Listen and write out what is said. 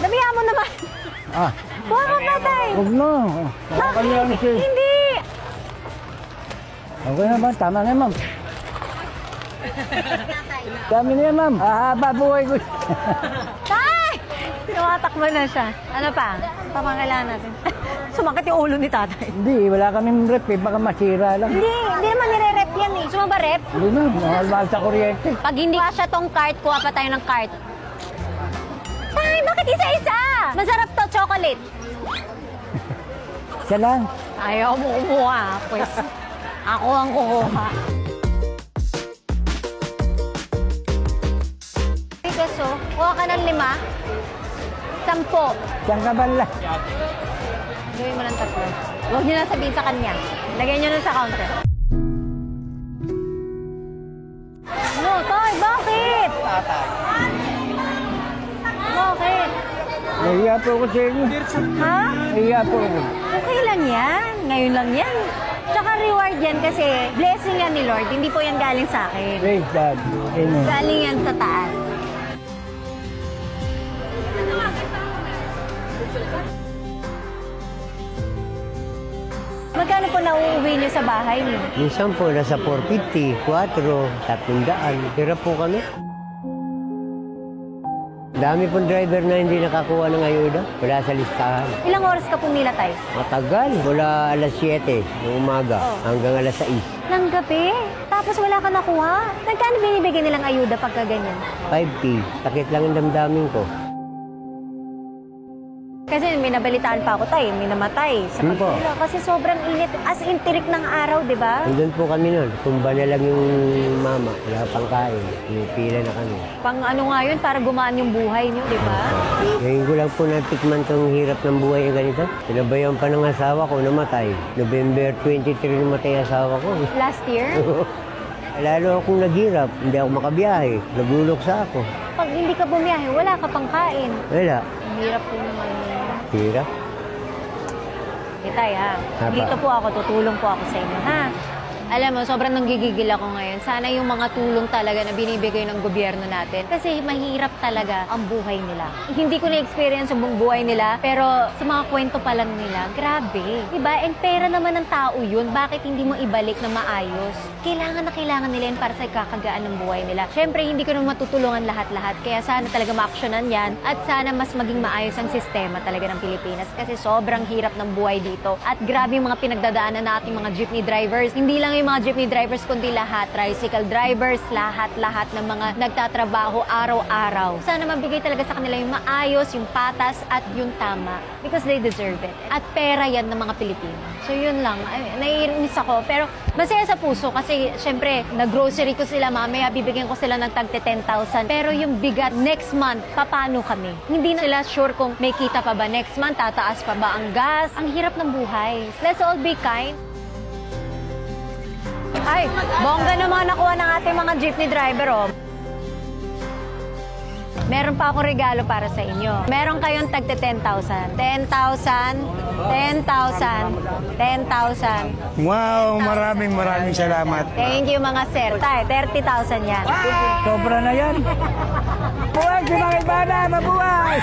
Damihan mo naman. Ah, Kuha ka tatay. huwag na. Nakakaliyan siya. Hindi. Okay na ma'am, tama na ma'am. Dami na yan ma'am. Haba buhay ko. Tay! Tumatakbo na siya. Ano pa? Ano pa kailangan natin? Sumakit yung ulo ni tatay. Hindi, wala kaming rep eh. Baka masira lang. Hindi naman nire-rep yan eh. Gusto mo ba rep? Hindi na, mahal sa kuryente. Pag hindi siya tong cart, kuha pa tayo ng cart. Tay, bakit isa-isa? Masarap to, chocolate. Siya lang. Ayaw mo kumuha, pues. Ako ang kukuha. Peso, kuha ka ng 5. 10. Siyang kabala. Gawin mo ng 3. Huwag niyo na sabihin sa kanya. Lagyan niyo na sa counter. No, Toy, bakit? Bakit? Nahiya po ako sa inyo. Ha? Nahiya po ako. Okay lang yan. Ngayon lang yan. Tsaka reward yan kasi blessing yan ni Lord. Hindi po yan galing sa akin. Praise God. Amen. Galing yan sa taas. Magkano po nauuwi niyo sa bahay niyo? Minsan po, nasa 450, 4, 300. Tira po kami. Dami pong driver na hindi nakakuha ng ayuda. Wala sa listahan. Ilang oras ka pumila tayo? Matagal. Mula alas 7 ng umaga hanggang alas 6. Ng gabi? Tapos wala ka nakuha? Nagkano binibigyan nilang ayuda pagka ganyan? 5P. Sakit lang ang damdamin ko. Kasi may nabalitaan pa ako tayo, may namatay sa Sino po? pagpila. Kasi sobrang init, as in tirik ng araw, di ba? Nandun po kami nun. Tumba na lang yung mama. Wala pang kain. Pila na kami. Pang ano nga yun, para gumaan yung buhay niyo, di ba? Ngayon ko lang po natikman tong hirap ng buhay yung ganito. Pinabayan pa ng asawa ko, namatay. November 23 namatay asawa ko. Last year, Lalo akong naghirap. Hindi ako makabiyahe. Nagluluksa ako. pag hindi ka bumiyahe, wala ka pang kain. Wala. Ang hirap po naman yun. Hirap. Itay ha, Apa. dito po ako, tutulong po ako sa inyo ha. Alam mo, sobrang nanggigigil ako ngayon. Sana yung mga tulong talaga na binibigay ng gobyerno natin. Kasi mahirap talaga ang buhay nila. Hindi ko na-experience yung buong buhay nila, pero sa mga kwento pa lang nila, grabe. Diba? And pera naman ng tao yun. Bakit hindi mo ibalik na maayos? Kailangan na kailangan nila yun para sa kakagaan ng buhay nila. Siyempre, hindi ko naman matutulungan lahat-lahat. Kaya sana talaga ma-actionan yan. At sana mas maging maayos ang sistema talaga ng Pilipinas. Kasi sobrang hirap ng buhay dito. At grabe yung mga pinagdadaanan nating mga jeepney drivers. Hindi lang yung mga jeepney drivers, kundi lahat. Tricycle drivers, lahat-lahat ng mga nagtatrabaho araw-araw. Sana mabigay talaga sa kanila yung maayos, yung patas, at yung tama. Because they deserve it. At pera yan ng mga Pilipino. So yun lang. Naiinis ako. Pero masaya sa puso kasi syempre, nag-grocery ko sila. Mamaya bibigyan ko sila ng tagte 10,000. Pero yung bigat, next month, paano kami? Hindi na sila sure kung may kita pa ba next month, tataas pa ba ang gas. Ang hirap ng buhay. Let's all be kind. Ay, bongga naman nakuha ng ating mga jeepney driver, oh. Meron pa akong regalo para sa inyo. Meron kayong tagte 10,000. 10,000, 10,000, 10,000. Wow, maraming salamat. Thank you mga sir. Tay, 30,000 yan. Sobra na yan. Buhay si mga ibana, mabuhay!